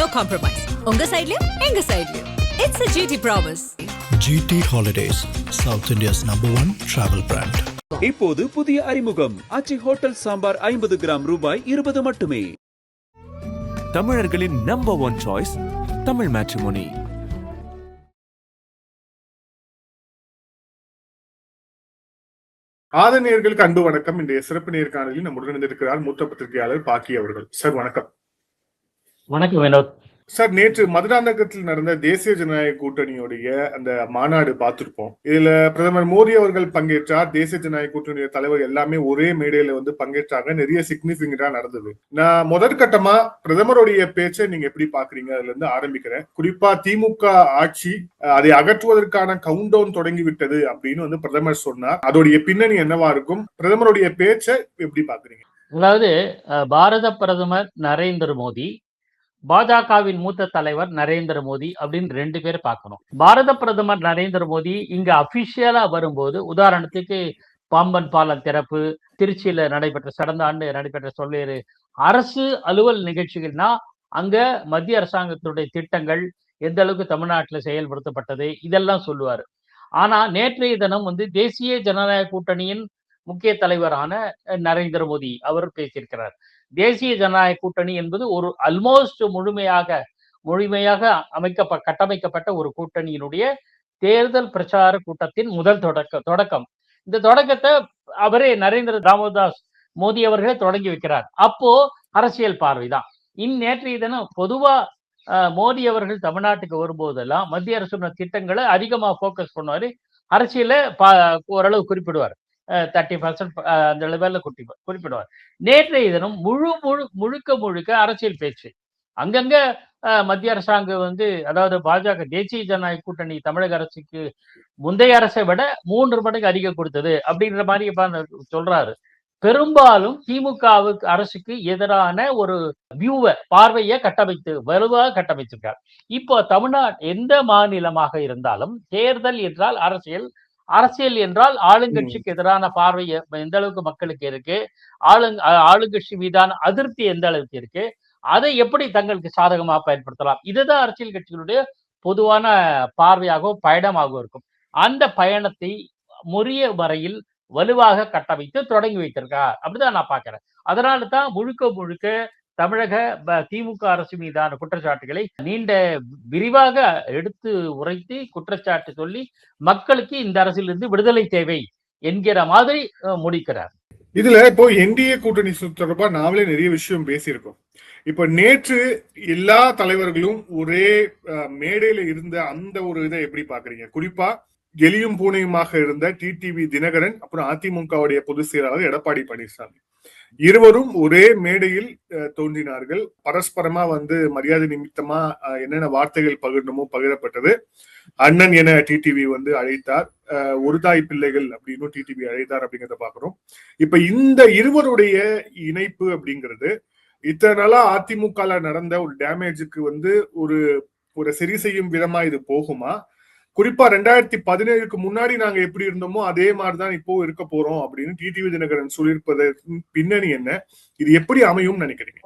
no compromise. உங்க சைடுலயும் எங்க சைடுலயும். It's a GT promise. GT Holidays, South India's #1 travel brand. இப்போது புதிய அறிமுகம் ஆச்சி ஹோட்டல் சாம்பார் 50 கிராம் ரூபாய் 20 மட்டுமே. தமிழர்களின் நம்பர் 1 சாய்ஸ் தமிழ் மேட்ரிமோனி. ஆதரணியர்களுக்கு அன்பு வணக்கம். இன்றைய சிறப்பு நேர்காணலில் நம்முடன் இருந்திருக்கிறார் மூத்த பத்திரிகையாளர் பாக்கி அவர்கள். சார் வணக்கம். வணக்கம் வினோத் சார், நேற்று மதுராந்தகத்தில் நடந்த தேசிய ஜனநாயக கூட்டணியுடைய அந்த மாநாடு பார்த்திருப்போம். இதுல பிரதமர் மோடி அவர்கள் பங்கேற்றார். தேசிய ஜனநாயக கூட்டணிய தலைவர் எல்லாமே ஒரே மேடையில பங்கேற்றாங்க. நிறைய சிக்னிபிகண்டா நடந்தது. நான் முதற்கட்டமா பிரதமருடைய பேச்சை நீங்க எப்படி பாக்குறீங்க? அதுல இருந்து ஆரம்பிக்கிறேன். குறிப்பா திமுக ஆட்சி அதை அகற்றுவதற்கான கவுண்ட் டவுன் தொடங்கி விட்டது அப்படின்னு பிரதமர் சொன்னார். அதோடைய பின்னணி என்னவா இருக்கும்? பிரதமருடைய பேச்சை எப்படி பாக்குறீங்க? அதாவது பாரத பிரதமர் நரேந்திர மோடி, பாஜகவின் மூத்த தலைவர் நரேந்திர மோடி அப்படின்னு 2 பேர் பார்க்கணும். பாரத பிரதமர் நரேந்திர மோடி இங்க அபிஷியலா வரும்போது, உதாரணத்துக்கு பாம்பன் பாலம் திறப்பு, திருச்சியில கடந்த ஆண்டு நடைபெற்ற சொல்வேறு அரசு அலுவல் நிகழ்ச்சிகள்னா அங்க மத்திய அரசாங்கத்துடைய திட்டங்கள் எந்த அளவுக்கு தமிழ்நாட்டில் செயல்படுத்தப்பட்டது இதெல்லாம் சொல்லுவாரு. ஆனா நேற்றைய தினம் தேசிய ஜனநாயக கூட்டணியின் முக்கிய தலைவரான நரேந்திர மோடி அவர் பேசியிருக்கிறார். தேசிய ஜனநாயக கூட்டணி என்பது ஒரு ஆல்மோஸ்ட் முழுமையாக கட்டமைக்கப்பட்ட ஒரு கூட்டணியினுடைய தேர்தல் பிரச்சார கூட்டத்தின் முதல் தொடக்கம். இந்த தொடக்கத்தை அவரே நரேந்திர தாமோதாஸ் மோடி அவர்களே தொடங்கி வைக்கிறார். அப்போ அரசியல் பார்வைதான். நேற்றைய தினம் பொதுவா மோடி அவர்கள் தமிழ்நாட்டுக்கு வரும்போதெல்லாம் மத்திய அரசு திட்டங்களை அதிகமா போக்கஸ் பண்ணுவாரு. அரசியல ஓரளவு குறிப்பிடுவார். 30% அந்த லெவல்ல குறிப்பிடுவார். நேற்றைய தினம் முழுக்க அரசியல் பேச்சு. அங்கங்க மத்திய அரசாங்கம் அதாவது பாஜக தேசிய ஜனநாயக கூட்டணி தமிழக அரசுக்கு முந்தைய அரசை விட 3 மடங்கு அதிகம் கொடுத்தது அப்படின்ற மாதிரி சொல்றாரு. பெரும்பாலும் திமுகவுக்கு அரசுக்கு எதிரான ஒரு பார்வையை வலுவாக கட்டமைச்சிருக்கார். இப்போ தமிழ்நாடு எந்த மாநிலமாக இருந்தாலும் தேர்தல் என்றால் அரசியல் என்றால் ஆளுங்கட்சிக்கு எதிரான பார்வை எந்த அளவுக்கு மக்களுக்கு இருக்கு, ஆளுங்கட்சி மீதான அதிருப்தி எந்த அளவுக்கு இருக்கு, அதை எப்படி தங்களுக்கு சாதகமாக பயன்படுத்தலாம், இதுதான் அரசியல் கட்சிகளுடைய பொதுவான பார்வையாகவும் பயணமாகவும் இருக்கும். அந்த பயணத்தை முறிய வரையில் வலுவாக கட்டமைத்து தொடங்கி வைத்திருக்கார் அப்படிதான் நான் பார்க்கிறேன். அதனால தான் முழுக்க தமிழக திமுக அரசு மீதான குற்றச்சாட்டுகளை விரிவாக எடுத்து உரைத்து குற்றச்சாட்டு சொல்லி மக்களுக்கு இந்த அரசிலிருந்து விடுதலை தேவை என்கிற மாதிரி முடிக்கிறார். இதுல இப்போ என்டிஏ கூட்டணி தொடர்பா நாமளே நிறைய விஷயம் பேசியிருக்கோம். இப்ப நேற்று எல்லா தலைவர்களும் ஒரே மேடையில இருந்த அந்த ஒரு இதை எப்படி பாக்குறீங்க? குறிப்பா எலியும் பூனையுமாக இருந்த டிடிவி தினகரன், அப்புறம் அதிமுகவுடைய பொதுச் செயலாளர் எடப்பாடி பழனிசாமி இருவரும் ஒரே மேடையில் தோன்றினார்கள். பரஸ்பரமா மரியாதை நிமித்தமா என்னென்ன வார்த்தைகள் பகிரப்பட்டது. அண்ணன் என டிடிவி அழைத்தார், ஒரு தாய் பிள்ளைகள் அப்படின்னு டிடிவி அழைத்தார் அப்படிங்கிறத பாக்குறோம். இப்ப இந்த இருவருடைய இணைப்பு அப்படிங்கிறது இத்தனை நாளா அதிமுக நடந்த ஒரு டேமேஜுக்கு ஒரு சரி செய்யும் விதமா இது போகுமா? குறிப்பா 2017க்கு முன்னாடி நாங்க எப்படி இருந்தோமோ அதே மாதிரிதான் இப்போ இருக்க போறோம் அப்படின்னு டிடிவி தினகரன் சொல்லியிருப்பதற்கு பின்னணி என்ன? இது எப்படி அமையும் நினைக்கிறீங்க?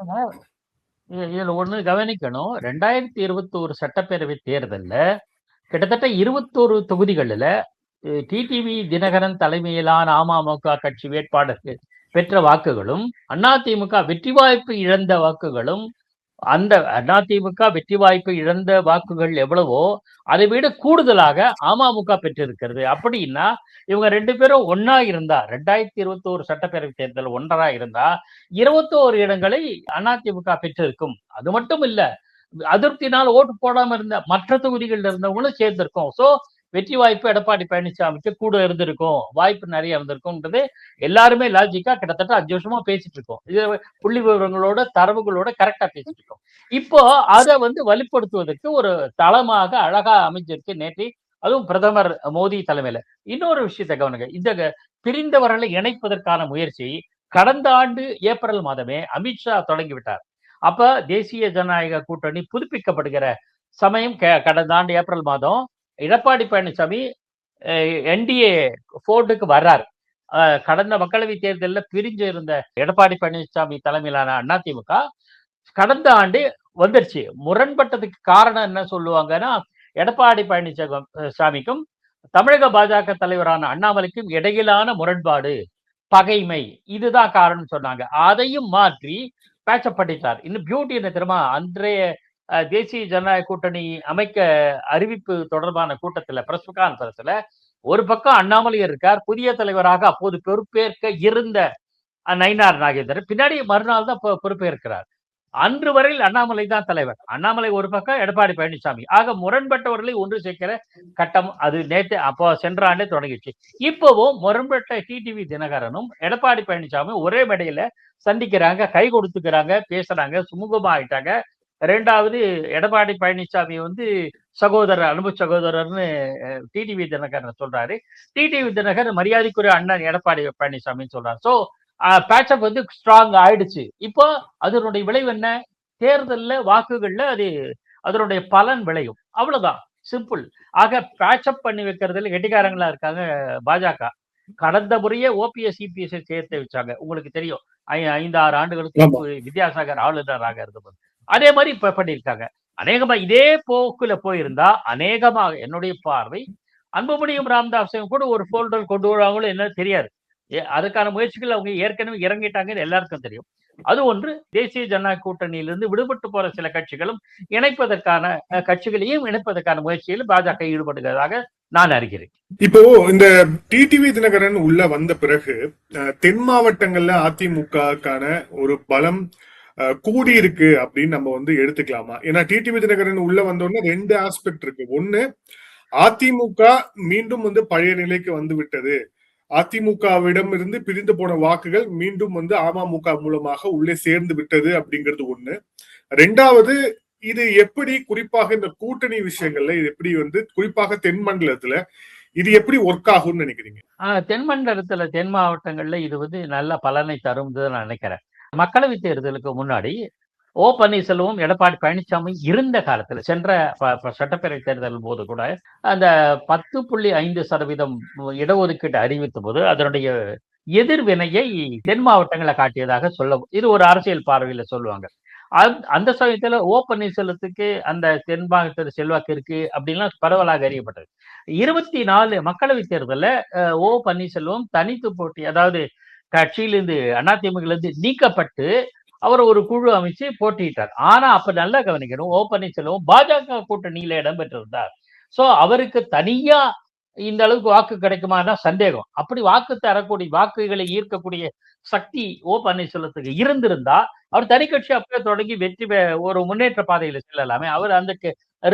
இதுல ஒண்ணு கவனிக்கணும். 2021 சட்டப்பேரவை தேர்தல்ல கிட்டத்தட்ட 21 தொகுதிகளில் டிடிவி தினகரன் தலைமையிலான அமமுக கட்சி வேட்பாளருக்கு பெற்ற வாக்குகளும் அதிமுக வெற்றி வாய்ப்பு இழந்த வாக்குகளும், அந்த அதிமுக வெற்றி வாய்ப்பு இழந்த வாக்குகள் எவ்வளவோ அதை விட கூடுதலாக அமமுக பெற்றிருக்கிறது. அப்படின்னா இவங்க 2 பேரும் ஒன்னா இருந்தா, 2021 சட்டப்பேரவை தேர்தல் ஒன்றா இருந்தா 21 இடங்களை அதிமுக பெற்றிருக்கும். அது மட்டும் இல்ல, அதிருப்தினால் ஓட்டு போடாம இருந்த மற்ற தொகுதிகளில் இருந்தவங்களும் சேர்ந்திருக்கும். சோ வெற்றி வாய்ப்பு எடப்பாடி பழனிசாமிக்கு கூட இருந்திருக்கும், வாய்ப்பு நிறைய இருந்திருக்கும்ன்றது எல்லாருமே லாஜிக்கா கிட்டத்தட்ட 5 வருஷமா பேசிட்டு இருக்கோம். இது புள்ளி விவரங்களோட தரவுகளோட கரெக்டா பேசிட்டு இருக்கோம். இப்போ அதை வலுப்படுத்துவதற்கு ஒரு தளமாக அழகா அமைஞ்சிருக்கு நேற்று, அதுவும் பிரதமர் மோடி தலைமையில. இன்னொரு விஷயத்தை கவனிங்க. இந்த பிரிந்தவர்களை இணைப்பதற்கான முயற்சி கடந்த ஆண்டு ஏப்ரல் மாதமே அமித்ஷா தொடங்கிவிட்டார். அப்ப தேசிய ஜனநாயக கூட்டணி புதுப்பிக்கப்படுகிற சமயம் கடந்த ஆண்டு ஏப்ரல் மாதம் எடப்பாடி பழனிசாமி என்டிஏ போர்டுக்கு வர்றார். கடந்த மக்களவை தேர்தலில் பிரிஞ்சு இருந்த எடப்பாடி பழனிசாமி தலைமையிலான அதிமுக கடந்த ஆண்டு வந்துருச்சு. முரண்பட்டதுக்கு காரணம் என்ன சொல்லுவாங்கன்னா, எடப்பாடி பழனிசாமிக்கும் தமிழக பாஜக தலைவரான அண்ணாமலைக்கும் இடையிலான முரண்பாடு, பகைமை, இதுதான் காரணம்னு சொன்னாங்க. அதையும் மாற்றி பேட்சப் பண்ணிட்டார். இன்னும் பியூட்டி என்ன தெரியுமா? அன்றைய தேசிய ஜனநாயக கூட்டணி அமைக்க அறிவிப்பு தொடர்பான கூட்டத்துல, பிரஸ் கான்ஃபரன்ஸ்ல ஒரு பக்கம் அண்ணாமலை இருக்கார், புதிய தலைவராக அப்போது பொறுப்பேற்க இருந்த நயினார் நாகேந்திரன் பின்னாடி மறுநாள் தான் பொறுப்பேற்கிறார். அன்று வரையில் அண்ணாமலை தான் தலைவர். அண்ணாமலை ஒரு பக்கம், எடப்பாடி பழனிசாமி. ஆக முரண்பட்டவர்களை ஒன்று சேர்க்கிற கட்டம் அது நேற்று அப்போ சென்ற ஆண்டே தொடங்கிடுச்சு. இப்பவும் முரண்பட்ட டிடிவி தினகரனும் எடப்பாடி பழனிசாமி ஒரே மேடையில சந்திக்கிறாங்க, கை கொடுத்துக்கிறாங்க, பேசுறாங்க, சுமூகமா ஆயிட்டாங்க. ரெண்டாவது, எடப்பாடி பழனிசாமி சகோதரர், அன்பு சகோதரர்னு டிடிவி தினகரன் சொல்றாரு. டிடிவி தினகரன் மரியாதைக்குரிய அண்ணன் எடப்பாடி பழனிசாமின்னு சொல்றாரு. சோ பேட்சப் ஸ்ட்ராங் ஆயிடுச்சு. இப்போ அதனுடைய விளைவு என்ன? தேர்தல்ல வாக்குகள்ல அதனுடைய பலன் விளையும். அவ்வளவுதான், சிம்பிள். ஆக பேட்சப் பண்ணி வைக்கிறதுல கெட்டிக்காரங்களா இருக்காங்க பாஜக. கடந்த முறையே ஓபிஎஸ் சிபிஎஸ் சேர்த்து வச்சாங்க. உங்களுக்கு தெரியும், 5-6 ஆண்டுகளுக்கு வித்யாசாகர் ஆளுநராக இருந்தபோது அதே மாதிரி இப்ப பண்ணியிருக்காங்க. அநேகமா இதே போக்குல போயிருந்தா, அநேகமாக என்னுடைய பார்வை, அன்புமணியும் ராமதாஸையும் கூட ஒரு போல்டர் கொண்டு வருவாங்களோ என்ன தெரியாது. அதுக்கான முயற்சிகள் அவங்க ஏற்கனவே இறங்கிட்டாங்கன்னு எல்லாருக்கும் தெரியும். அது ஒன்று. தேசிய ஜனநாயக கூட்டணியிலிருந்து விடுபட்டு போற சில கட்சிகளும் கட்சிகளையும் இணைப்பதற்கான முயற்சியில் பாஜக ஈடுபடுகிறதாக நான் அறிகிறேன். இப்போ இந்த டிடிவி தினகரன் உள்ள வந்த பிறகு தென் மாவட்டங்கள்ல அதிமுகக்கான ஒரு பலம் கூடி இருக்கு அப்படின்னு நம்ம எடுத்துக்கலாமா? ஏன்னா டிடிவி தினகரன் உள்ள வந்தோடனே 2 ஆஸ்பெக்ட் இருக்கு. ஒண்ணு, அதிமுக மீண்டும் பழைய நிலைக்கு வந்து விட்டது, அதிமுகவிடம் இருந்து பிரிந்து போன வாக்குகள் மீண்டும் அமமுக மூலமாக உள்ளே சேர்ந்து விட்டது அப்படிங்கிறது ஒண்ணு. ரெண்டாவது, இது எப்படி குறிப்பாக இந்த கூட்டணி விஷயங்கள்ல இது எப்படி குறிப்பாக தென் மண்டலத்துல இது எப்படி ஒர்க் ஆகும்னு நினைக்கிறீங்க? தென் மண்டலத்துல, தென் மாவட்டங்கள்ல இது நல்ல பலனை தரும் நான் நினைக்கிறேன். மக்களவை தேர்தலுக்கு முன்னாடி ஓ பன்னீர்செல்வம், எடப்பாடி பழனிசாமி இருந்த காலத்துல, சென்ற சட்டப்பேரவை தேர்தல் போது கூட அந்த 10.5% இடஒதுக்கீடு அறிவித்த போது அதனுடைய எதிர்வினையை தென் மாவட்டங்களை காட்டியதாக இது ஒரு அரசியல் பார்வையில சொல்லுவாங்க. அந்த சமயத்துல ஓ பன்னீர்செல்வத்துக்கு அந்த தென் மாவட்டத்தில் செல்வாக்கு இருக்கு அப்படின்லாம் பரவலாக அறியப்பட்டது. 24 மக்களவை தேர்தல்ல ஓ பன்னீர்செல்வம் தனித்து போட்டி, அதாவது கட்சியிலிருந்து, அதிமுகவிலிருந்து நீக்கப்பட்டு அவர் ஒரு குழு அமைச்சு போட்டியிட்டார். ஆனா அப்ப நல்லா கவனிக்கணும், ஓ பன்னீர்செல்வம் பாஜக கூட்டணியில இடம்பெற்றிருந்தார். சோ அவருக்கு தனியா இந்த அளவுக்கு வாக்கு கிடைக்குமானா சந்தேகம். அப்படி வாக்கு தரக்கூடிய, வாக்குகளை ஈர்க்கக்கூடிய சக்தி ஓ பன்னீர்செல்வத்துக்கு இருந்திருந்தா அவர் தனி கட்சி அப்படியே தொடங்கி வெற்றி ஒரு முன்னேற்ற பாதையில செல்லலாமே. அவர் அந்த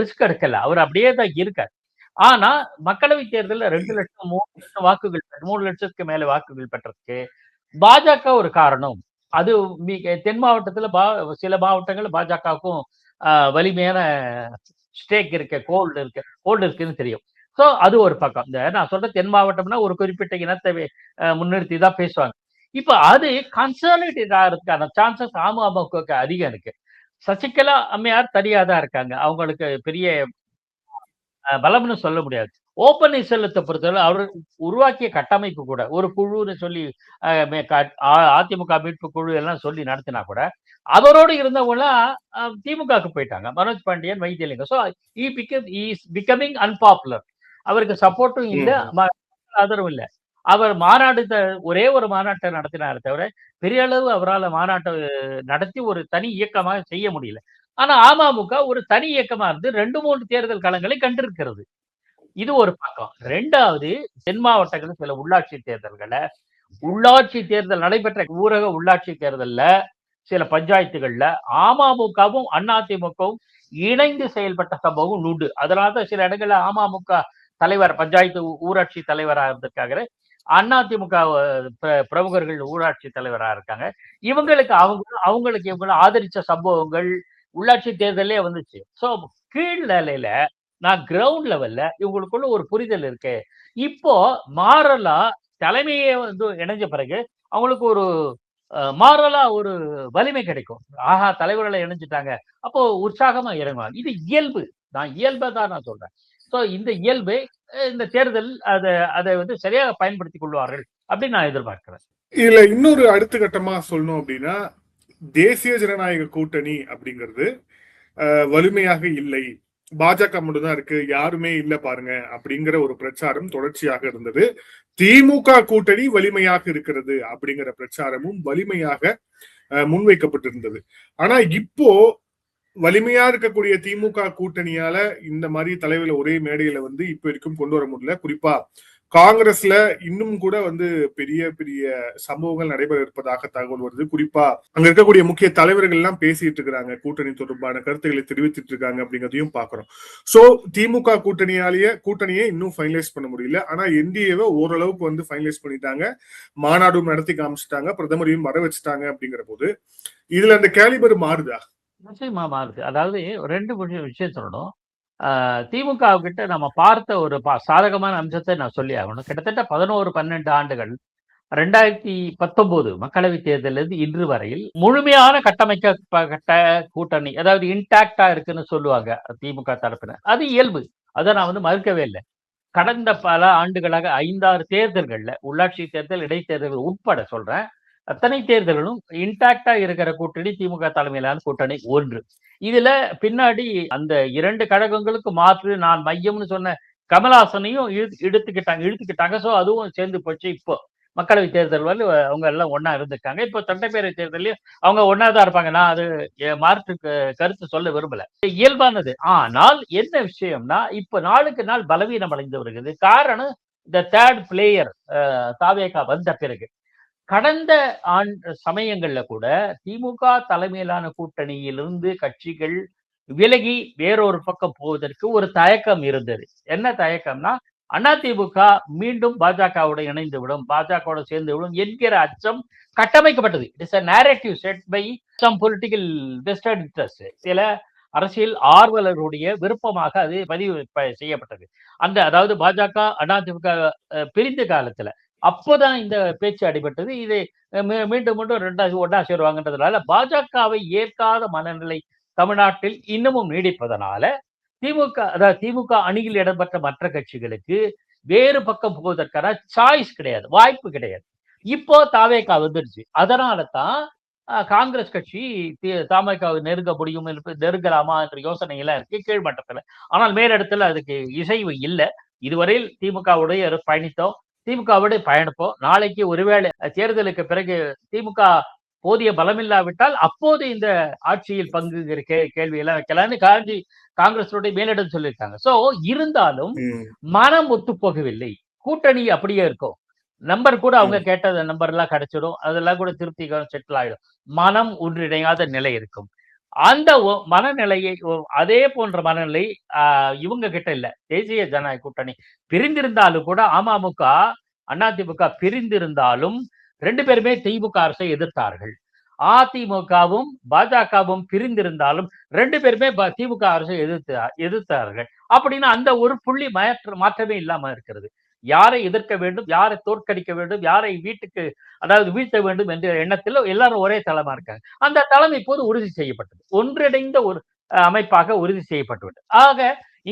ரிஸ்க் எடுக்கல, அவர் அப்படியே தான் இருக்கார். ஆனா மக்களவை தேர்தலில் 2 லட்சம் 3 லட்சம் வாக்குகள், 3 லட்சத்துக்கு மேல வாக்குகள் பெற்றதுக்கு பாஜக ஒரு காரணம். அது தென் மாவட்டத்துல சில மாவட்டங்கள் பாஜகவுக்கும் வலிமையான ஸ்டேக் இருக்கு, ஹோல்டு இருக்குன்னு தெரியும். சோ அது ஒரு பக்கம். நான் சொல்ற தென் மாவட்டம்னா ஒரு குறிப்பிட்ட இனத்தை முன்னிறுத்தி தான் பேசுவாங்க. இப்ப அது கன்சர்வேட்டிவ் ஆகிறதுக்கான சான்சஸ் அமமுகவுக்கு அதிகம் இருக்கு. சசிகலா அம்மையார் தனியா தான் இருக்காங்க, அவங்களுக்கு பெரிய பலம்னு சொல்ல முடியாது. ஓ பன்னீர்செல்வத்தை பொறுத்தவரை அவர் உருவாக்கிய கட்டமைப்பு கூட, ஒரு குழுன்னு சொல்லி அதிமுக மீட்பு குழு எல்லாம் சொல்லி நடத்தினா கூட, அவரோடு இருந்தவங்க எல்லாம் திமுகவுக்கு போயிட்டாங்க. Manoj Pandian, Vaithilingam. So is becoming unpopular. அவருக்கு சப்போர்ட்டும் இல்லை, ஆதரவும் இல்லை. அவர் ஒரே ஒரு மாநாட்டை நடத்தினார் தவிர பெரிய அளவு அவரால் மாநாட்டை நடத்தி ஒரு தனி இயக்கமாக செய்ய முடியல. ஆனா அமமுக ஒரு தனி இயக்கமா இருந்து 2-3 தேர்தல் களங்களை கண்டிருக்கிறது. இது ஒரு பக்கம். ரெண்டாவது, தென் மாவட்டங்களில் சில உள்ளாட்சி தேர்தல் நடைபெற்ற ஊரக உள்ளாட்சி தேர்தல்ல சில பஞ்சாயத்துகள்ல அமமுகவும் அதிமுகவும் இணைந்து செயல்பட்ட சம்பவம் உண்டு. அதனால சில இடங்கள்ல அமமுக தலைவர் பஞ்சாயத்து ஊராட்சி தலைவராக இருந்திருக்காங்க, அதிமுக பிரமுகர்கள் ஊராட்சி தலைவராக இருக்காங்க. அவங்களுக்கு இவங்களை ஆதரிச்ச சம்பவங்கள் உள்ளாட்சி தேர்தலே வந்துச்சு. சோ கீழ் நிலையில, நான் கிரவுண்ட் லெவல்ல இவங்களுக்குள்ள ஒரு புரிதல் இருக்கு. இப்போ மாறலா தலைமையே இணைஞ்ச பிறகு அவங்களுக்கு ஒரு மாறலா ஒரு வலிமை கிடைக்கும். ஆஹா, தலைவர்களை இணைஞ்சிட்டாங்க, அப்போ உற்சாகமா இறங்குவாங்க. இது இயல்பு. நான் இயல்பை தான் நான் சொல்றேன். சோ இந்த இயல்பை இந்த தேர்தல் அதை சரியாக பயன்படுத்தி கொள்வார்கள் அப்படின்னு நான் எதிர்பார்க்கிறேன். இதுல இன்னொரு அடுத்த கட்டமா சொல்லணும் அப்படின்னா, தேசிய ஜனநாயக கூட்டணி அப்படிங்கிறது வலிமையாக இல்லை, பாஜக மட்டும் தான் இருக்கு, யாருமே இல்ல பாருங்க அப்படிங்கிற ஒரு பிரச்சாரம் தொடர்ச்சியாக இருந்தது. திமுக கூட்டணி வலிமையாக இருக்கிறது அப்படிங்கிற பிரச்சாரமும் வலிமையாக முன்வைக்கப்பட்டிருந்தது. ஆனா இப்போ வலிமையா இருக்கக்கூடிய திமுக கூட்டணியால இந்த மாதிரி தலைவர்களை ஒரே மேடையில வந்து இப்ப வரைக்கும் கொண்டு வர முடியல. குறிப்பா காங்கிரஸ்ல இன்னும் கூட வந்து பெரிய பெரிய சம்பவங்கள் நடைபெற இருப்பதாக தகவல் வருது. குறிப்பா அங்க இருக்கக்கூடிய முக்கிய தலைவர்கள் எல்லாம் பேசிட்டு இருக்கிறாங்க, கூட்டணி தொடர்பான கருத்துக்களை தெரிவித்துட்டு இருக்காங்க அப்படிங்கிறதையும் பாக்குறோம். சோ திமுக கூட்டணியை இன்னும் ஃபைனலைஸ் பண்ண முடியல. ஆனா என்டிஏவை ஓரளவுக்கு வந்து ஃபைனலைஸ் பண்ணிட்டாங்க, மாநாடும் நடத்தி காமிச்சிட்டாங்க, பிரதமரையும் வர வச்சுட்டாங்க. அப்படிங்கிற போது இதுல அந்த கேலிபர் மாறுதா? நிச்சயமா மாறுது. அதாவது 2 விஷயம் சொல்லணும். திமுக கிட்ட நம்ம பார்த்த ஒரு சாதகமான அம்சத்தை நான் சொல்லி ஆகணும். கிட்டத்தட்ட 11, 12 ஆண்டுகள் 2019 மக்களவைத் தேர்தலிலிருந்து இன்று வரையில் முழுமையான கட்டமைக்கப்பட்ட கூட்டணி, அதாவது இன்டாக்டா இருக்குன்னு சொல்லுவாங்க திமுக தரப்பினர். அது இயல்பு, அதை நான் வந்து மறுக்கவே இல்லை. கடந்த பல ஆண்டுகளாக 5, 6 தேர்தல்கள்ல, உள்ளாட்சி தேர்தல், இடைத்தேர்தல்கள் உட்பட சொல்றேன், அத்தனை தேர்தல்களும் இன்டாக்டா இருக்கிற கூட்டணி திமுக தலைமையிலான கூட்டணி ஒன்று. இதுல பின்னாடி அந்த 2 கழகங்களுக்கு மாற்று நான் மையம்னு சொன்ன கமலஹாசனையும் இழுத்துக்கிட்டாங்க. சோ அதுவும் சேர்ந்து போச்சு. இப்போ மக்களவை தேர்தல் வந்து அவங்க எல்லாம் ஒன்னா இருந்திருக்காங்க. இப்போ சட்டப்பேரவை தேர்தலையும் அவங்க ஒன்னாதான் இருப்பாங்க. நான் அது மாற்று கருத்து சொல்ல விரும்பல, இயல்பானது. ஆனால் என்ன விஷயம்னா, இப்ப நாளுக்கு நாள் பலவீனம் அடைந்து வருகிறது. காரணம் இந்த தேர்ட் பிளேயர் தாவேகா வந்த பிறகு. கடந்த சமயங்கள்ல கூட திமுக தலைமையிலான கூட்டணியிலிருந்து கட்சிகள் விலகி வேறொரு பக்கம் போவதற்கு ஒரு தயக்கம் இருந்தது. என்ன தயக்கம்னா, அதிமுக மீண்டும் பாஜகவுடன் இணைந்து விடும், பாஜகவோட சேர்ந்து விடும் என்கிற அச்சம் கட்டமைக்கப்பட்டது. It is a narrative set by some political vested interests. சில அரசியல் ஆர்வலர்களுடைய விருப்பமாக அது பதிவு செய்யப்பட்டது. அதாவது பாஜக அதிமுக பிரிந்த காலத்துல அப்போதான் இந்த பேச்சு அடிபட்டது. இது மீண்டும் ஒன்னா சேருவாங்கன்றதுனால பாஜகவை ஏற்காத மனநிலை தமிழ்நாட்டில் இன்னமும் நீடிப்பதனால திமுக அணியில் இடம்பெற்ற மற்ற கட்சிகளுக்கு வேறு பக்கம் போவதற்கான சாய்ஸ் கிடையாது, வாய்ப்பு கிடையாது. இப்போ தாவேகா வந்துருச்சு. அதனால தான் காங்கிரஸ் கட்சி தமாகவை நெருங்க முடியும், நெருங்கலாமா என்ற யோசனை எல்லாம் இருக்கு கீழ்மட்டத்துல. ஆனால் மேலிடத்துல அதுக்கு இசைவு இல்லை. இதுவரையில் திமுகவுடைய பயணித்தோம், திமுகவுடைய பயணிப்போம். நாளைக்கு ஒருவேளை தேர்தலுக்கு பிறகு திமுக போதிய பலமில்லாவிட்டால் அப்போது இந்த ஆட்சியில் பங்கு கேள்வியெல்லாம் வைக்கலான்னு காங்கிரஸுடைய மேலிடம் சொல்லியிருக்காங்க. சோ இருந்தாலும் மனம் ஒத்து போகவில்லை. கூட்டணி அப்படியே இருக்கும். நம்பர் கூட அவங்க கேட்ட நம்பர் எல்லாம் கிடைச்சிடும், அதெல்லாம் கூட திருப்தி செட்டில் ஆயிடும். மனம் ஒன்றிணையாத நிலை இருக்கும். அந்த மனநிலையை, அதே போன்ற மனநிலை இவங்க கிட்ட இல்ல. தேசிய ஜனநாயக கூட்டணி பிரிந்திருந்தாலும் கூட, அமமுக அதிமுக பிரிந்திருந்தாலும் 2 பேருமே திமுக அரசை எதிர்த்தார்கள். அதிமுகவும் பாஜகவும் பிரிந்திருந்தாலும் 2 பேருமே திமுக அரசை எதிர்த்தார்கள். அப்படின்னா அந்த ஒரு புள்ளி மாற்றமே இல்லாம இருக்கிறது. யாரை எதிர்க்க வேண்டும், யாரை தோற்கடிக்க வேண்டும், யாரை வீழ்த்த வேண்டும் என்ற எண்ணத்தில் எல்லாரும் ஒரே தளமா இருக்காங்க. அந்த தளம் இப்போது உறுதி செய்யப்பட்டது, ஒன்றிணைந்த ஒரு அமைப்பாக உறுதி செய்யப்பட்டுவிட்டது. ஆக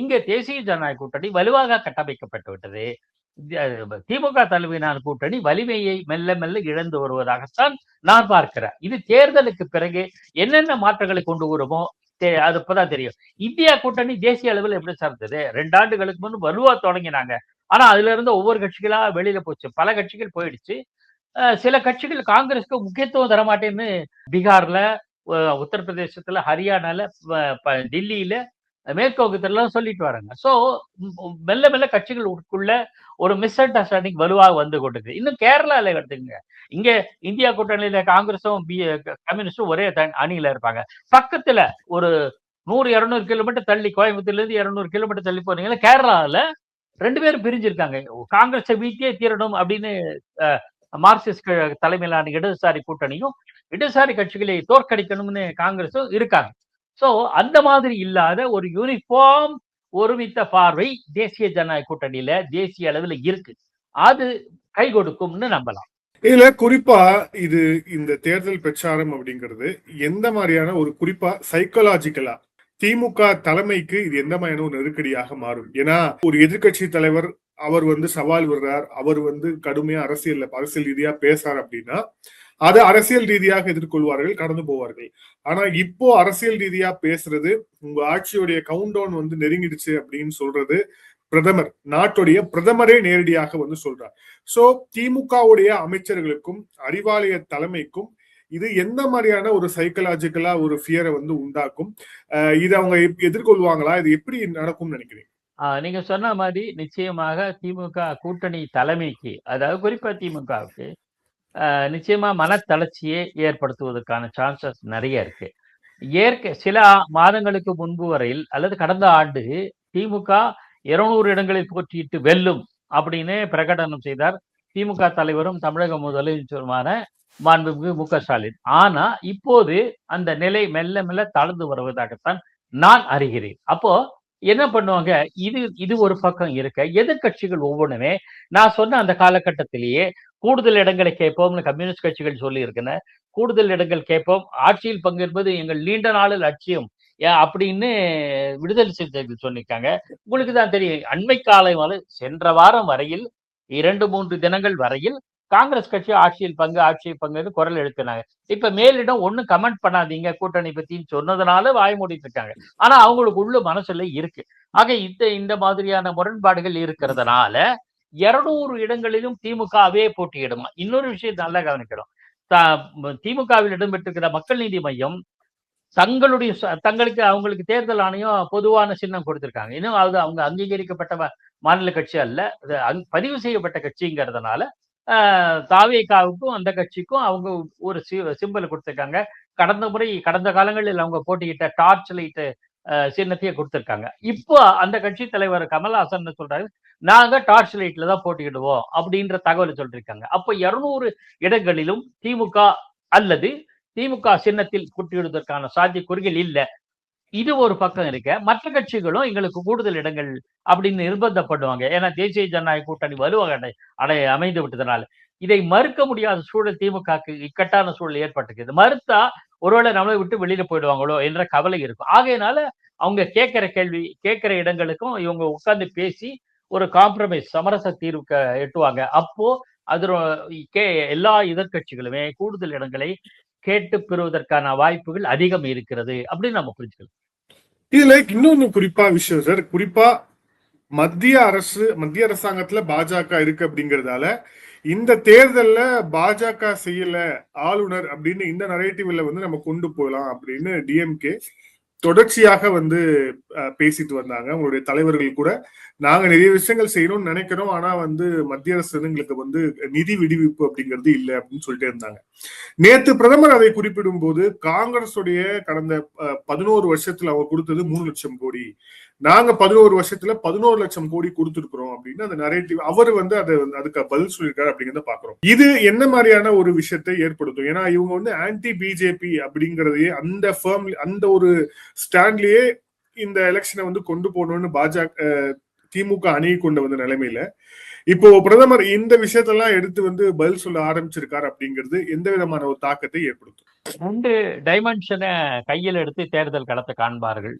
இங்கே தேசிய ஜனநாயக கூட்டணி வலுவாக கட்டமைக்கப்பட்டு விட்டது. திமுக தலைமையிலான கூட்டணி வலிமையை மெல்ல மெல்ல இழந்து வருவதாகத்தான் நான் பார்க்கிறேன். இது தேர்தலுக்கு பிறகு என்னென்ன மாற்றங்களை கொண்டு வருமோ அது இப்பதான் தெரியும். இந்தியா கூட்டணி தேசிய அளவில் எப்படி சார்ந்தது? 2 ஆண்டுகளுக்கு முன்பு வலுவா தொடங்கினாங்க. ஆனா அதுல இருந்து ஒவ்வொரு கட்சிகளா வெளியில போச்சு, பல கட்சிகள் போயிடுச்சு. சில கட்சிகள் காங்கிரஸ்க்கு முக்கியத்துவம் தரமாட்டேன்னு பீகார்ல, உத்தரப்பிரதேசத்துல, ஹரியானால, டெல்லியில, மேற்கு வங்கத்துல சொல்லிட்டு வராங்க. சோ மெல்ல மெல்ல கட்சிகளுக்குள்ள ஒரு மிஸ் அண்டர்ஸ்டாண்டிங் வலுவாக வந்து கொண்டிருக்கு. இன்னும் கேரளால எடுத்துங்க, இங்க இந்தியா கூட்டணியில காங்கிரஸும் கம்யூனிஸ்டும் ஒரே அணியில இருப்பாங்க. பக்கத்துல ஒரு 100-200 கிலோமீட்டர் தள்ளி, கோயம்புத்தூர்ல இருந்து 200 கிலோமீட்டர் தள்ளி போனீங்கன்னா கேரளால 2 பேரும் பிரிஞ்சிருக்காங்க. காங்கிரஸை வீட்டியே தீரணும் அப்படின்னு மார்க்சிஸ்ட் தலைமையிலான இடதுசாரி கூட்டணியும், இடதுசாரி கட்சிகளை தோற்கடிக்கணும்னு காங்கிரஸும் இருக்காங்க. சோ அந்த மாதிரி இல்லாத ஒரு யூனிஃபார்ம் ஒருமித்த பார்வை தேசிய ஜனநாயக கூட்டணியில தேசிய அளவில் இருக்கு. அது கை கொடுக்கும்னு நம்பலாம். இதுல குறிப்பா இந்த தேர்தல் பிரச்சாரம் அப்படிங்கிறது எந்த மாதிரியான ஒரு குறிப்பா சைக்கலாஜிக்கலா திமுக தலைமைக்கு இது எந்த மாதிரியான ஒரு நெருக்கடியாக மாறும்? ஏன்னா ஒரு எதிர்கட்சி தலைவர் அவர் சவால் விடுறார், அவர் கடுமையா அரசியல் ரீதியா பேசுறார் அப்படின்னா அதை அரசியல் ரீதியாக எதிர்கொள்வார்கள், கடந்து போவார்கள். ஆனா இப்போ அரசியல் ரீதியா பேசுறது, உங்க ஆட்சியுடைய கவுண்டவுன் வந்து நெருங்கிடுச்சு அப்படின்னு சொல்றது பிரதமர், நாட்டுடைய பிரதமரே நேரடியாக வந்து சொல்றார். சோ திமுகவுடைய அமைச்சர்களுக்கும் அறிவாலய தலைமைக்கும் இது எந்த மாதிரியான ஒரு சைக்கலாஜிக்கலா ஒரு ஃபியரை வந்து உண்டாக்கும்? இதை அவங்க எதிர்கொள்வாங்களா? இது எப்படி நடக்கும்னு நினைக்கிறீங்க? நீங்க சொன்ன மாதிரி நிச்சயமாக திமுக கூட்டணி தலைமைக்கு, அதாவது குறிப்பா திமுகவுக்கு நிச்சயமா மனத்தளர்ச்சியை ஏற்படுத்துவதற்கான சான்சஸ் நிறைய இருக்கு. சில மாதங்களுக்கு முன்பு வரையில் அல்லது கடந்த ஆண்டு திமுக 200 இடங்களில் போட்டியிட்டு வெல்லும் அப்படின்னு பிரகடனம் செய்தார் திமுக தலைவரும் தமிழக முதலமைச்சருமான மாண்புமிகு மு க ஸ்டாலின். ஆனா இப்போது அந்த நிலை மெல்ல மெல்ல தளர்ந்து வருவதாகத்தான் நான் அறிகிறேன். அப்போ என்ன பண்ணுவாங்க, இது ஒரு பக்கம் இருக்க, எதிர்கட்சிகள் ஒவ்வொன்றுமே நான் சொன்ன அந்த காலகட்டத்திலேயே கூடுதல் இடங்களை கேட்போம்னு கம்யூனிஸ்ட் கட்சிகள் சொல்லி இருக்குன்னு, கூடுதல் இடங்கள் கேட்போம், ஆட்சியில் பங்கு என்பது எங்கள் நீண்ட நாள் லட்சியம் அப்படின்னு விடுதலை சிறுத்தைகள் சொல்லியிருக்காங்க. உங்களுக்கு தான் தெரியும், அண்மை காலம் சென்ற வாரம் வரையில் 2-3 தினங்கள் வரையில் காங்கிரஸ் கட்சி ஆட்சியில் பங்கு குரல் எழுப்பினாங்க. இப்ப மேலிடம் ஒண்ணும் கமெண்ட் பண்ணாதீங்க கூட்டணி பத்தின்னு சொன்னதுனால வாய் மூடிட்டு இருக்காங்க. ஆனா அவங்களுக்கு உள்ள மனசுல இருக்கு. ஆக இந்த மாதிரியான முரண்பாடுகள் இருக்கிறதுனால 200 இடங்களிலும் திமுகவே போட்டியிடுமா? இன்னொரு விஷயம் நல்லா கவனிக்கணும். திமுகவில் இடம்பெற்றிருக்கிற மக்கள் நீதி மையம் தங்களுக்கு அவங்களுக்கு தேர்தல் ஆணையம் பொதுவான சின்னம் கொடுத்திருக்காங்க. இன்னும் அது அவங்க அங்கீகரிக்கப்பட்ட மாநில கட்சி அல்ல, பதிவு செய்யப்பட்ட கட்சிங்கிறதுனால தாவேகாவுக்கும் அந்த கட்சிக்கும் அவங்க ஒரு சிம்பல் கொடுத்திருக்காங்க. கடந்த காலங்களில் அவங்க போட்டியிட்ட டார்ச் லைட் சின்னத்தையே கொடுத்திருக்காங்க. இப்போ அந்த கட்சி தலைவர் கமல்ஹாசன் சொல்றாரு, நாங்க டார்ச் லைட்ல தான் போட்டியிடுவோம் அப்படின்ற தகவல் சொல்லிருக்காங்க. அப்போ 200 இடங்களிலும் திமுக அல்லது திமுக சின்னத்தில் போட்டியிடுவதற்கான சாத்தியக்கூறுகள் இல்லை. இது ஒரு பக்கம் இருக்க, மற்ற கட்சிகளும் எங்களுக்கு கூடுதல் இடங்கள் அப்படின்னு நிர்பந்தப்படுவாங்க. ஏன்னா தேசிய ஜனநாயக கூட்டணி வலுவாக அமைந்து விட்டதுனால இதை மறுக்க முடியாத சூழல் திமுகக்கு இக்கட்டான சூழல் ஏற்பட்டிருக்குது. மறுத்தா ஒருவேளை நம்மளை விட்டு வெளியில போயிடுவாங்களோ என்ற கவலை இருக்கும். ஆகையினால அவங்க கேட்கிற இடங்களுக்கும் இவங்க உட்கார்ந்து பேசி ஒரு காம்ப்ரமைஸ், சமரச தீர்வுக்கு எட்டுவாங்க. அப்போ அது எல்லா எதிர்கட்சிகளுமே கூடுதல் இடங்களை கேட்டு பெறுவதற்கான வாய்ப்புகள் அதிகம் இருக்கிறது அப்படின்னு நம்ம புரிஞ்சுக்கலாம். இதுல இன்னொன்னு குறிப்பா விஷயம் சார், குறிப்பா மத்திய அரசாங்கத்துல பாஜக இருக்கு அப்படிங்கறதால இந்த தேர்தல்ல பாஜக செய்யல ஆளுநர் அப்படின்னு இந்த நரேட்டிவ்ல வந்து நம்ம கொண்டு போகலாம் அப்படின்னு டிஎம்கே தொடர்ச்சியாக வந்து பேசிட்டு வந்தாங்க. உங்களுடைய தலைவர்கள் கூட நாங்க நிறைய விஷயங்கள் செய்யணும்னு நினைக்கிறோம், ஆனா வந்து மத்திய அரசு எங்களுக்கு வந்து நிதி விடுவிப்பு அப்படிங்கிறது இல்லை அப்படின்னு சொல்லிட்டே இருந்தாங்க. நேத்து பிரதமர் அதை குறிப்பிடும் போது காங்கிரஸ் உடைய கடந்த 11 வருஷத்துல அவங்க கொடுத்தது 3 லட்சம் கோடி, நாங்க 11 வருஷத்துல 11 லட்சம் கோடி கொடுத்திருக்கிறோம் அப்படின்னு அந்த நரேட்டிவ் அவர் வந்து அதுக்கு பதில் சொல்லியிருக்காரு அப்படிங்கிறத பாக்குறோம். இது என்ன மாதிரியான ஒரு விஷயத்தை ஏற்படுத்தும்? ஏன்னா இவங்க வந்து ஆன்டி பிஜேபி அப்படிங்கறதையே அந்த ஒரு ஸ்டாண்ட்லயே இந்த எலெக்ஷனை வந்து கொண்டு போகணும்னு திமுக அணுகி கொண்டு வந்த நிலைமையில இப்போ பிரதமர் இந்த விஷயத்தெல்லாம் எடுத்து வந்து பதில் சொல்ல ஆரம்பிச்சிருக்காரு அப்படிங்கிறது எந்த விதமான ஒரு தாக்கத்தை ஏற்படுத்தும்? 2 டைமென்ஷனை கையில் எடுத்து தேர்தல் களத்தை காண்பார்கள்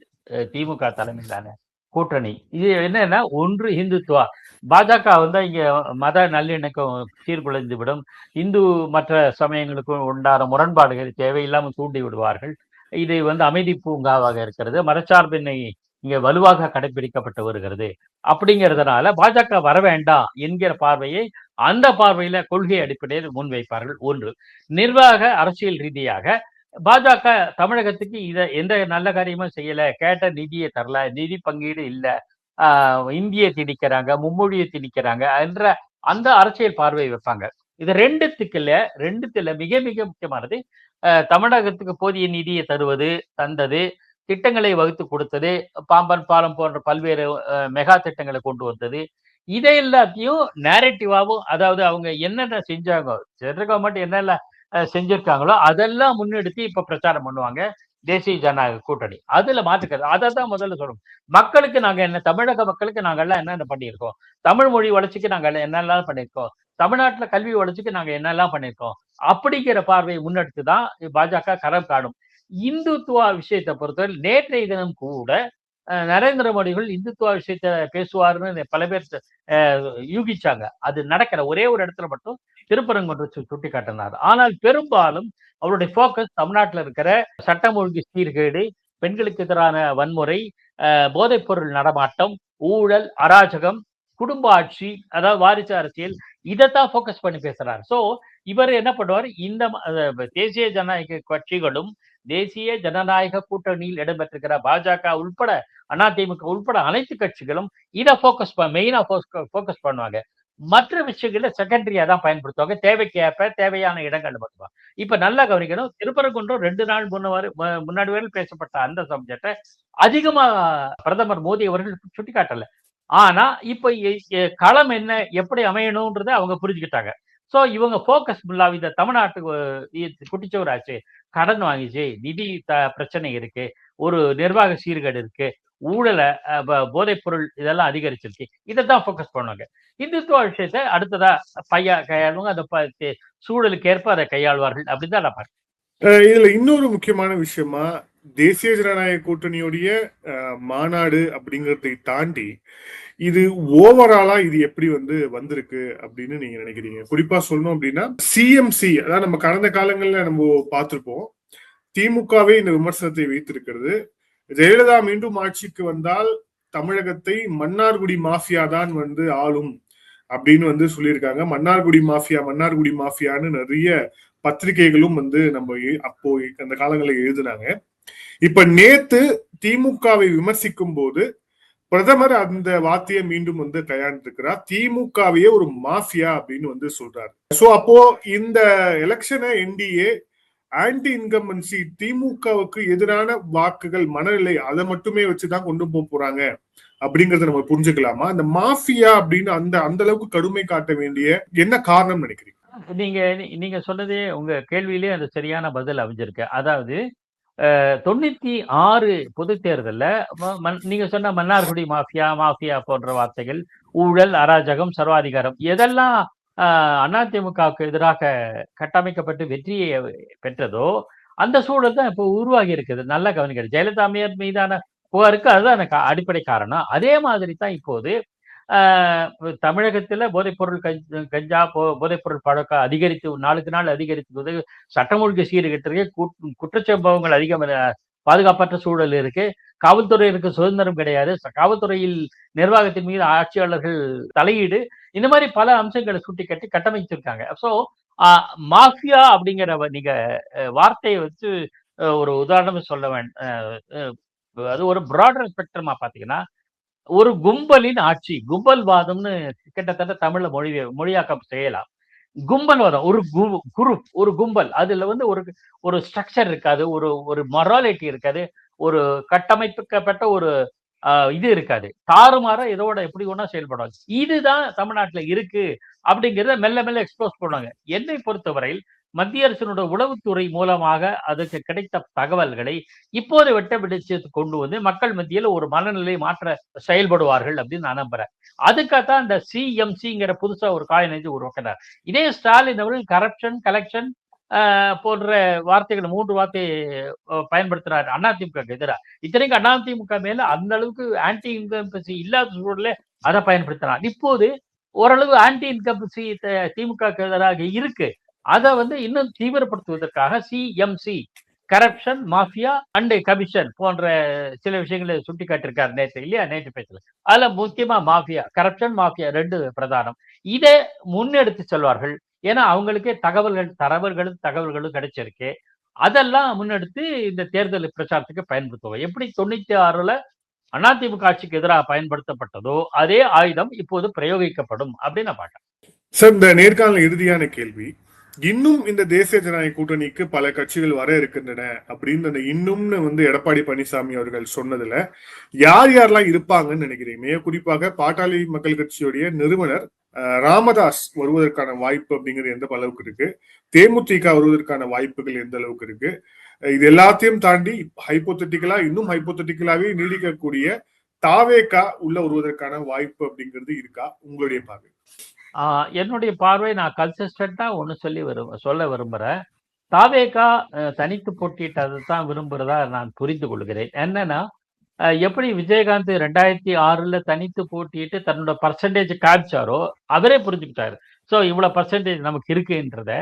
திமுக தலைமையிலான கூட்டணி. இது என்னன்னா, ஒன்று இந்துத்துவா, பாஜக வந்து இங்க மத நல்லிணக்கம் சீர்குலைந்து விடும், இந்து மற்ற சமயங்களுக்கும் உண்டான முரண்பாடுகள் தேவையில்லாமல் தூண்டி விடுவார்கள், இது வந்து அமைதி பூங்காவாக இருக்கிறது, மதச்சார்பின்மை இங்க வலுவாக கடைபிடிக்கப்பட்டு வருகிறது அப்படிங்கிறதுனால பாஜக வர வேண்டாம் என்கிற பார்வையை அந்த பார்வையில கொள்கை அடிப்படையில் முன்வைப்பார்கள். ஒன்று. நிர்வாக அரசியல் ரீதியாக பாஜக தமிழகத்துக்கு எந்த நல்ல காரியமும் செய்யல, கேட்ட நிதியை தரல, நிதி பங்கீடு இல்ல, இந்தியை திணிக்கிறாங்க, மும்மொழியை திணிக்கிறாங்க என்ற அந்த அரசியல் பார்வை வைப்பாங்க. இது ரெண்டுத்துல மிக மிக முக்கியமானது தமிழகத்துக்கு போதிய நிதியை தந்தது, திட்டங்களை வகுத்து கொடுத்தது, பாம்பன் பாலம் போன்ற பல்வேறு மெகா திட்டங்களை கொண்டு வந்தது. இதை எல்லாத்தையும் நேரட்டிவாவும், அதாவது அவங்க என்னென்ன செஞ்சாங்க, சென்ட்ரல் கவர்மெண்ட் என்னெல்லாம் செஞ்சிருக்காங்களோ அதெல்லாம் முன்னெடுத்து இப்ப பிரச்சாரம் பண்ணுவாங்க தேசிய ஜனநாயக கூட்டணி. அதுல மாற்றுக்கிறது அதை தான் முதல்ல சொல்லணும். மக்களுக்கு நாங்க என்ன, தமிழக மக்களுக்கு நாங்கெல்லாம் என்னென்ன பண்ணியிருக்கோம், தமிழ் மொழி வளர்ச்சிக்கு நாங்க என்னெல்லாம் பண்ணியிருக்கோம், தமிழ்நாட்டுல கல்வி வளர்ச்சிக்கு நாங்க என்னெல்லாம் பண்ணியிருக்கோம் அப்படிங்கிற பார்வையை முன்னெடுத்து தான் பாஜக கரம் காணும். இந்துத்துவா விஷயத்தை பொறுத்தவரை நேற்றைய தினம் கூட நரேந்திர மோடிகள் இந்துத்துவ விஷயத்த பேசுவாருன்னு பல பேர் யூகிச்சாங்க. அது நடக்கிற ஒரே ஒரு இடத்துல மட்டும் திருப்பரங்குன்றத்தை சுட்டி காட்டினார். ஆனால் பெரும்பாலும் அவருடைய போக்கஸ் தமிழ்நாட்டில் இருக்கிற சட்டம் ஒழுங்கு சீர்கேடு, பெண்களுக்கு எதிரான வன்முறை, போதைப் பொருள் நடமாட்டம், ஊழல், அராஜகம், குடும்ப ஆட்சி, அதாவது வாரிசு அரசியல், இதைத்தான் போக்கஸ் பண்ணி பேசுறாரு. சோ இவர் என்ன பண்ணுவார், இந்த தேசிய ஜனநாயக கட்சிகளும் தேசிய ஜனநாயக கூட்டணியில் இடம்பெற்றிருக்கிற பாஜக உள்பட அதிமுக உள்பட அனைத்து கட்சிகளும் இதை மெயினா போக்கஸ் பண்ணுவாங்க. மற்ற விஷயங்கள செகண்டரியா தான் பயன்படுத்துவாங்க. தேவைக்கு ஏற்ப தேவையான இடங்கள் மட்டும். இப்ப நல்லா கவனிக்கணும், திருப்பரங்குன்றம் 2 நாள் முன்னாடி வரை பேசப்பட்ட அந்த சப்ஜெக்ட அதிகமா பிரதமர் மோடி அவர்கள் சுட்டிக்காட்டல. ஆனா இப்ப களம் என்ன, எப்படி அமையணும்ன்றதை அவங்க புரிஞ்சுக்கிட்டாங்க. சோ இவங்க போக்கஸ் ஃபுல்லாக இந்த தமிழ்நாட்டுக்கு குட்டிச்சவர் ஆச்சு, கடன் வாங்கிச்சு, நிதி பிரச்சனை இருக்கு, ஒரு நிர்வாக சீர்கேடு இருக்கு, ஊழல போதைப் பொருள் இதெல்லாம் அதிகரிச்சிருக்கு, இதைத்தான் போக்கஸ் பண்ணுவாங்க. இந்துத்துவ விஷயத்தை அடுத்ததா கையாளுவாங்க, அந்த சூழலுக்கு ஏற்ப அதை கையாளுவார்கள் அப்படின்னு தான் நான் பார்க்கிறேன். இதுல இன்னொரு முக்கியமான விஷயமா, தேசிய ஜனநாயக கூட்டணியுடைய மாநாடு அப்படிங்கறதை தாண்டி இது ஓவராலா இது எப்படி வந்திருக்கு அப்படின்னு நீங்க நினைக்கிறீங்க? குறிப்பா சொல்லணும் அப்படின்னா சிஎம்சி, அதாவது நம்ம கடந்த காலங்கள்ல நம்ம பார்த்திருப்போம், திமுகவே இந்த விமர்சனத்தை வைத்திருக்கிறது. ஜெயலலிதா மீண்டும் ஆட்சிக்கு வந்தால் தமிழகத்தை மன்னார்குடி மாஃபியா தான் ஆளும் அப்படின்னு சொல்லியிருக்காங்க. மன்னார்குடி மாஃபியான்னு நிறைய பத்திரிகைகளும் நம்ம அப்போ அந்த காலங்களில் எழுதினாங்க. இப்ப நேத்து திமுகவை விமர்சிக்கும் போது பிரதமர் அந்த வார்த்தையை மீண்டும் கையாண்டிருக்கிறார். திமுகவையே ஒரு மாஃபியா அப்படின்னு சொல்றாரு. சோ அப்போ இந்த எலெக்ஷனை என்டிஏ ஆன்டி இன்கம்பன்சி, திமுகவுக்கு எதிரான வாக்குகள் மனநிலை அதை மட்டுமே வச்சுதான் கொண்டு போறாங்க அப்படிங்கறத நம்ம புரிஞ்சுக்கலாமா? அந்த மாஃபியா அப்படின்னு அந்த அளவுக்கு கடுமை காட்ட வேண்டிய என்ன காரணம் நினைக்கிறீங்க? நீங்க சொன்னதே உங்க கேள்வியிலே அந்த சரியான பதில் அமைஞ்சிருக்கு. அதாவது 96 பொது தேர்தல்ல நீங்க சொன்ன மன்னார்குடி மாஃபியா போன்ற வார்த்தைகள், ஊழல், அராஜகம், சர்வாதிகாரம், எதெல்லாம் அதிமுகவுக்கு எதிராக கட்டமைக்கப்பட்டு வெற்றியை பெற்றதோ அந்த சூழல் தான் இப்போ உருவாகி இருக்குது. நல்லா கவனிக்கிறது. ஜெயலலிதா அம்மையார் மீதான புகாருக்கு அதுதான் எனக்கு அடிப்படை காரணம். அதே மாதிரி தான் இப்போது தமிழகத்துல போதைப்பொருள் கஞ்சா போதைப்பொருள் பழக்கம் அதிகரித்து நாளுக்கு நாள் அதிகரித்து சட்டம் ஒழுங்கு சீர்கேட்டிற்கு குற்றச்சம்பவங்கள் அதிகம், பாதுகாப்பற்ற சூழல் இருக்கு, காவல்துறையிற்கு சுதந்திரம் கிடையாது, காவல்துறையில் நிர்வாகத்தின் மீது ஆட்சியாளர்கள் தலையீடு, இந்த மாதிரி பல அம்சங்களை சுட்டி கட்டமைச்சிருக்காங்க. ஸோ மாஃபியா அப்படிங்கிற நீங்க வார்த்தையை வச்சு ஒரு உதாரணம் சொல்ல வேண்டும். அது ஒரு பிராடர் ஸ்பெக்ட்ரமா பாத்தீங்கன்னா, ஒரு கும்பலின் ஆட்சி, கும்பல்வாதம்னு கிட்டத்தட்ட தமிழ்ல மொழியாக்கம் செய்யலாம். கும்பல்வாதம், ஒரு கும்பல், அதுல ஒரு ஸ்ட்ரக்சர் இருக்காது, ஒரு மொராலிட்டி இருக்காது, ஒரு கட்டமைக்கப்பட்ட ஒரு இது இருக்காது, தாறுமாற இதோட எப்படி ஒண்ணா செயல்படுவாங்க. இதுதான் தமிழ்நாட்டுல இருக்கு அப்படிங்கிறத மெல்ல மெல்ல எக்ஸ்போஸ் பண்ணுவாங்க. என்னை பொறுத்தவரையில் மத்திய அரசினுடைய உளவுத்துறை மூலமாக அதுக்கு கிடைத்த தகவல்களை இப்போது வெட்டபிடிச்சு கொண்டு மக்கள் மத்தியில் ஒரு மனநிலை மாற்ற செயல்படுவார்கள் அப்படின்னு நான் நம்புறேன். அதுக்காகத்தான் இந்த சிஎம்சிங்கிற புதுசா ஒரு காயினேஜ் உருவாக்கினார். இதே ஸ்டாலின் அவர்கள் கரப்ஷன், கலெக்ஷன் போன்ற வார்த்தைகள் 3 வார்த்தை பயன்படுத்தினார் அதிமுக எதிராக. இத்தனைக்கு அதிமுக மேல அந்த அளவுக்கு ஆன்டி இன்கம்பன்சி இல்லாத சூழல அதை பயன்படுத்தினார். இப்போது ஓரளவு ஆன்டி இன்கம்பன்சி திமுக எதிராக இருக்கு. அதை இன்னும் தீவிரப்படுத்துவதற்காக CMC, corruption, mafia and commission போன்ற சில விஷயங்களை சுட்டி காட்டிருக்காரு நேற்று பேசல. அதுல முக்கியமா மாஃபியா, கரப்ஷன், மாஃபியா 2 பிரதானம். இதை முன்னெடுத்து செல்வார்கள். ஏன்னா அவங்களுக்கே தகவல்களும் கிடைச்சிருக்கு. அதெல்லாம் முன்னெடுத்து இந்த தேர்தல் பிரச்சாரத்துக்கு பயன்படுத்துவோம். எப்படி 96ல அதிமுக ஆட்சிக்கு எதிராக பயன்படுத்தப்பட்டதோ அதே ஆயுதம் இப்போது பிரயோகிக்கப்படும் அப்படின்னு நான் பாட்டேன். சார், இந்த நேர்காணல் இறுதியான கேள்வி, இன்னும் இந்த தேசிய ஜனநாயக கூட்டணிக்கு பல கட்சிகள் வர இருக்கின்றன அப்படின்னு இன்னும்னு எடப்பாடி பழனிசாமி அவர்கள் சொன்னதுல யாரெல்லாம் இருப்பாங்கன்னு நினைக்கிறீங்க? மிக குறிப்பாக பாட்டாளி மக்கள் கட்சியுடைய நிறுவனர் ராமதாஸ் வருவதற்கான வாய்ப்பு அப்படிங்கிறது எந்த அளவுக்கு இருக்கு? தேமுதிக வருவதற்கான வாய்ப்புகள் எந்த அளவுக்கு இருக்கு? இது எல்லாத்தையும் தாண்டி இன்னும் ஹைப்போதெட்டிக்கலாவே நீடிக்கக்கூடிய தாவேகா உள்ள வருவதற்கான வாய்ப்பு அப்படிங்கிறது இருக்கா உங்களுடைய பார்வை? என்னுடைய பார்வை, நான் கன்சிஸ்டன்டா ஒண்ணு சொல்ல விரும்புறேன். தாவேகா தனித்து போட்டியிட்டதை தான் விரும்புறதா நான் புரிந்து கொள்கிறேன். என்னன்னா, எப்படி விஜயகாந்த் 2006ல தனித்து போட்டியிட்டு தன்னோட பர்சன்டேஜ் காமிச்சாரோ அவரே புரிஞ்சுக்கிட்டாரு. ஸோ இவ்வளவு பர்சன்டேஜ் நமக்கு இருக்குன்றத.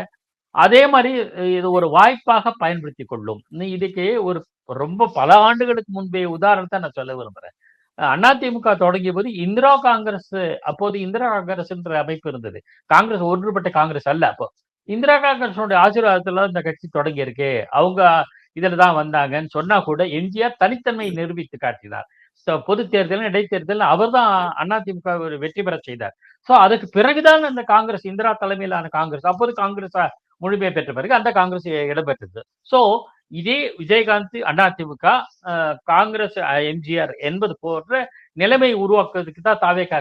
அதே மாதிரி இது ஒரு வாய்ப்பாக பயன்படுத்தி கொள்ளும். இதுக்கு ஒரு ரொம்ப பல ஆண்டுகளுக்கு முன்பே உதாரணத்தை நான் சொல்ல விரும்புறேன். அதிமுக தொடங்கிய போது இந்திரா காங்கிரஸ், அப்போது இந்திரா காங்கிரஸ் என்ற அமைப்பு இருந்தது. காங்கிரஸ் ஒன்றுபட்ட காங்கிரஸ் அல்ல. அப்போ இந்திரா காங்கிரஸோட ஆசீர்வாதத்துல இந்த கட்சி தொடங்கி இருக்கு, அவங்க இதுலதான் வந்தாங்கன்னு சொன்னா கூட எம்ஜிஆர் தனித்தன்மையை நிரூபித்து காட்டினார். பொது தேர்தல், இடைத்தேர்தல் அவர் தான் அதிமுக வெற்றி பெற செய்தார். சோ அதுக்கு பிறகுதான் அந்த காங்கிரஸ், இந்திரா தலைமையிலான காங்கிரஸ், அப்போது காங்கிரஸ் முழுமையை பெற்ற பிறகு அந்த காங்கிரஸ் இடம்பெற்றது. சோ இதே விஜயகாந்த் அதிமுக, காங்கிரஸ், எம்ஜிஆர் என்பது போன்ற நிலைமை உருவாக்குறதுக்கு தான் தாவேகா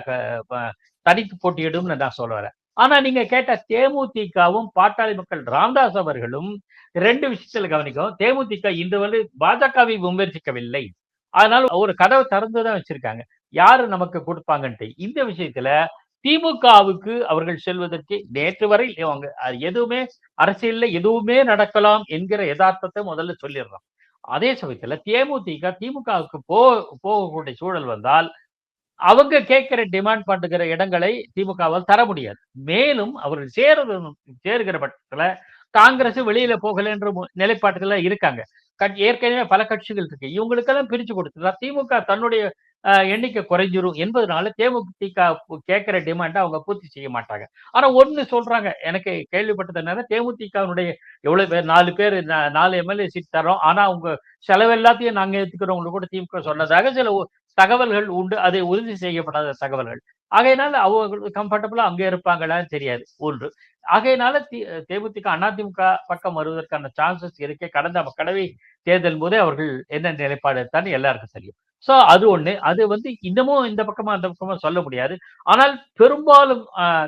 தனித்து போட்டியிடும்னு நான் சொல்ல வரேன். ஆனா நீங்க கேட்ட தேமுதிகவும் பாட்டாளி மக்கள் ராமதாஸ் அவர்களும் ரெண்டு விஷயத்துல கவனிக்கும். தேமுதிக இன்று வந்து பாஜகவை விமர்சிக்கவில்லை, அதனால ஒரு கதவை திறந்துதான் வச்சிருக்காங்க, யாரு நமக்கு கொடுப்பாங்கன்ட்டு. இந்த விஷயத்துல திமுகவுக்கு அவர்கள் செல்வதற்கு நேற்று வரை அவங்க எதுவுமே அரசியல்ல எதுவுமே நடக்கலாம் என்கிற யதார்த்தத்தை முதல்ல சொல்லிடுறோம். அதே சமயத்துல தேமுதிக திமுகவுக்கு போகக்கூடிய சூழல் வந்தால் அவங்க கேட்கிற டிமாண்ட் பண்ணுகிற இடங்களை திமுகவால் தர முடியாது. மேலும் அவர்கள் சேருகிற பட்சத்துல காங்கிரஸ் வெளியில போகல என்ற நிலைப்பாட்டுகள் இருக்காங்க. ஏற்கனவே பல கட்சிகள் இருக்கு, இவங்களுக்கெல்லாம் பிரிச்சு கொடுத்தா திமுக தன்னுடைய எண்ணிக்கை குறைஞ்சிரும் என்பதனால தேமுதிக கேட்கிற டிமாண்ட் அவங்க பூர்த்தி செய்ய மாட்டாங்க. ஆனா ஒண்ணு சொல்றாங்க, எனக்கு கேள்விப்பட்டது என்னன்னா, தேமுதிகனுடைய எவ்வளவு பேர், 4 பேர் 4 எம்எல்ஏ சீட் தரோம், ஆனா உங்க செலவு எல்லாத்தையும் நாங்க ஏத்துக்கிறோம் கூட திமுக சொன்னதாக சில தகவல்கள் உண்டு. அதை உறுதி செய்யப்படாத தகவல்கள். ஆகையினால அவங்க கம்ஃபர்டபுளா அங்க இருப்பாங்களான்னு தெரியாது ஒன்று. ஆகையினால தேமுதிக அதிமுக பக்கம் வருவதற்கான சான்சஸ் இருக்கு. கடந்த மக்களவை தேர்தல் போதே அவர்கள் என்ன நிலைப்பாடு எடுத்தான்னு எல்லாருக்கும் தெரியும். சோ அது ஒண்ணு. அது வந்து இன்னமும் இந்த பக்கமா அந்த பக்கமா சொல்ல முடியாது. ஆனால் பெரும்பாலும்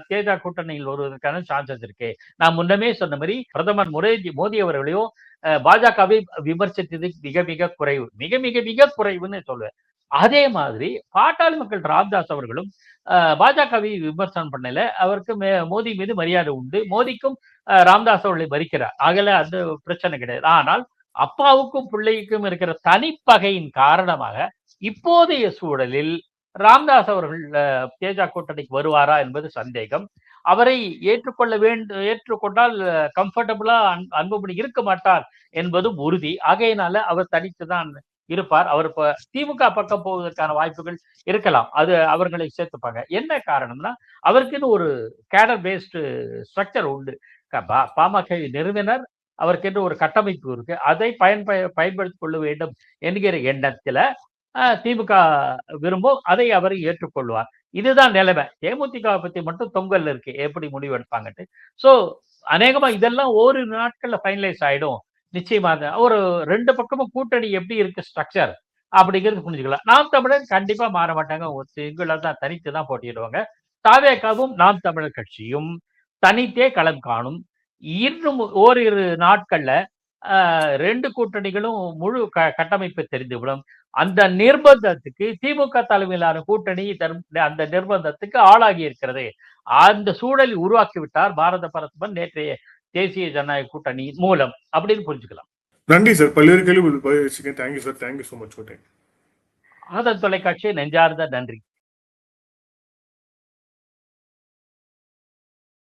தேஜா கூட்டணியில் வருவதற்கான சான்சஸ் இருக்கு. நான் முன்னமே சொன்ன மாதிரி பிரதமர் மோடி அவர்களையும் பாஜகவை விமர்சித்தது மிக மிக குறைவு, மிக மிக மிக குறைவுன்னு சொல்லுவேன். அதே மாதிரி பாட்டாளி மக்கள் ராமதாஸ் அவர்களும் பாஜகவை விமர்சனம் பண்ணல. அவருக்கு மோடி மீது மரியாதை உண்டு, மோடிக்கும் ராமதாஸ் அவர்களை மதிக்கிறார், ஆகல அந்த பிரச்சனை கிடையாது. ஆனால் அப்பாவுக்கும் பிள்ளைக்கும் இருக்கிற தனிப்பகையின் காரணமாக இப்போதைய சூழலில் ராமதாஸ் அவர்கள் தேஜா கூட்டணிக்கு வருவாரா என்பது சந்தேகம். அவரை ஏற்றுக்கொண்டால் கம்ஃபர்டபுளா அன்புமணி இருக்க மாட்டார் என்பதும் உறுதி. ஆகையினால அவர் தனித்துதான் இருப்பார். அவர் திமுக பக்கம் போவதற்கான வாய்ப்புகள் இருக்கலாம், அது அவர்களை சேர்த்துப்பாங்க. என்ன காரணம்னா, அவருக்குன்னு ஒரு கேடர் பேஸ்டு ஸ்ட்ரக்சர் உண்டு. பாமக நிறுவனர், அவருக்கென்று ஒரு கட்டமைப்பு இருக்கு, அதை பயன்படுத்திக் கொள்ள வேண்டும் என்கிற எண்ணத்துல திமுக விரும்பும், அதை அவர் ஏற்றுக்கொள்வார். இதுதான் நிலைமை. தேமுதிக பத்தி மட்டும் தொங்கல் இருக்கு, எப்படி முடிவு எடுப்பாங்கட்டு. சோ அநேகமா இதெல்லாம் ஒரு நாட்கள்ல ஃபைனலைஸ் ஆயிடும் நிச்சயமாக. ஒரு 2 பக்கமும் கூட்டணி எப்படி இருக்கு ஸ்ட்ரக்சர் அப்படிங்கிறது புரிஞ்சுக்கலாம். நாம் தமிழர் கண்டிப்பா மாற மாட்டாங்க, சிங்களா தான் தனித்து தான் போட்டியிடுவாங்க. தாவேகாவும் நாம் தமிழர் கட்சியும் தனித்தே களம் காணும். இன்னும் ஓரிரு நாட்கள்ல 2 கூட்டணிகளும் முழு கட்டமைப்பு தெரிந்துவிடும். அந்த நிர்பந்தத்துக்கு திமுக தலைமையிலான கூட்டணி அந்த நிர்பந்தத்துக்கு ஆளாகி இருக்கிறது. அந்த சூழலை உருவாக்கி விட்டார் பாரத பிரதமர் நேற்றைய தேசிய ஜனநாயக கூட்டணி மூலம் அப்படின்னு புரிஞ்சுக்கலாம். நன்றி சார், பல்வேறு கேள்வி. Thank you sir, thank you so much. Aadhan தொலைக்காட்சி நெஞ்சார்ந்த நன்றி.